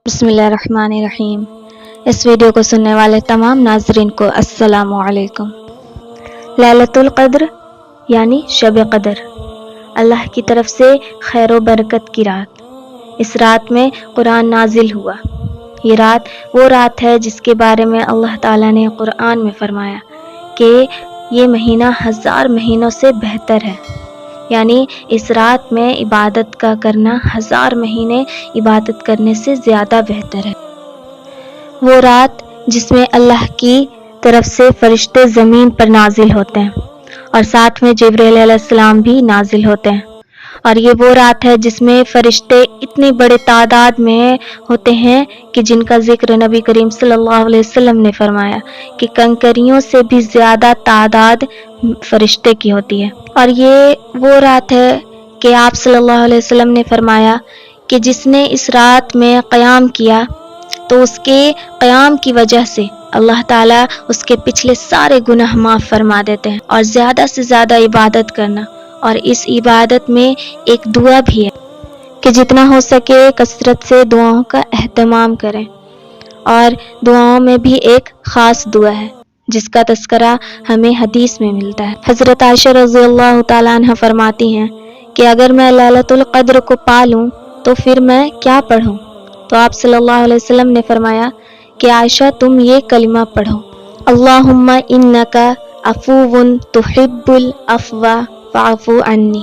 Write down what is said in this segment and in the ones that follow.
بسم اللہ الرحمن الرحیم۔ اس ویڈیو کو سننے والے تمام ناظرین کو السلام علیکم۔ لیلۃ القدر یعنی شب قدر، اللہ کی طرف سے خیر و برکت کی رات۔ اس رات میں قرآن نازل ہوا۔ یہ رات وہ رات ہے جس کے بارے میں اللہ تعالیٰ نے قرآن میں فرمایا کہ یہ مہینہ 1000 مہینوں سے بہتر ہے، یعنی اس رات میں عبادت کا کرنا 1000 مہینے عبادت کرنے سے زیادہ بہتر ہے۔ وہ رات جس میں اللہ کی طرف سے فرشتے زمین پر نازل ہوتے ہیں اور ساتھ میں جبرائیل علیہ السلام بھی نازل ہوتے ہیں، اور یہ وہ رات ہے جس میں فرشتے اتنی بڑے تعداد میں ہوتے ہیں کہ جن کا ذکر نبی کریم صلی اللہ علیہ وسلم نے فرمایا کہ کنکریوں سے بھی زیادہ تعداد فرشتے کی ہوتی ہے۔ اور یہ وہ رات ہے کہ آپ صلی اللہ علیہ وسلم نے فرمایا کہ جس نے اس رات میں قیام کیا تو اس کے قیام کی وجہ سے اللہ تعالیٰ اس کے پچھلے سارے گناہ معاف فرما دیتے ہیں۔ اور زیادہ سے زیادہ عبادت کرنا، اور اس عبادت میں ایک دعا بھی ہے کہ جتنا ہو سکے کثرت سے دعاؤں کا اہتمام کریں، اور دعاؤں میں بھی ایک خاص دعا ہے جس کا تذکرہ ہمیں حدیث میں ملتا ہے۔ حضرت عائشہ رضی اللہ تعالیٰ عنہ فرماتی ہیں کہ اگر میں لیلۃ القدر کو پا لوں تو پھر میں کیا پڑھوں؟ تو آپ صلی اللہ علیہ وسلم نے فرمایا کہ عائشہ تم یہ کلمہ پڑھو، اللہم انک عفو تحب العفو فاعف عنی،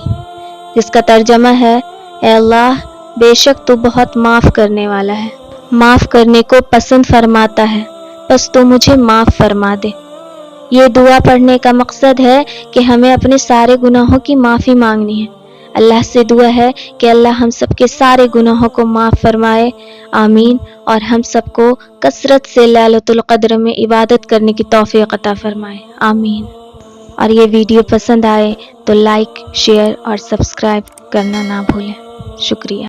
جس کا ترجمہ ہے اے اللہ بے شک تو بہت معاف کرنے والا ہے، معاف کرنے کو پسند فرماتا ہے، بس تو مجھے معاف فرما دے۔ یہ دعا پڑھنے کا مقصد ہے کہ ہمیں اپنے سارے گناہوں کی معافی مانگنی ہے۔ اللہ سے دعا ہے کہ اللہ ہم سب کے سارے گناہوں کو معاف فرمائے، آمین، اور ہم سب کو کثرت سے لیلۃ القدر میں عبادت کرنے کی توفیق عطا فرمائے، آمین۔ اور یہ ویڈیو پسند آئے تو لائک، شیئر اور سبسکرائب کرنا نہ بھولیں۔ شکریہ۔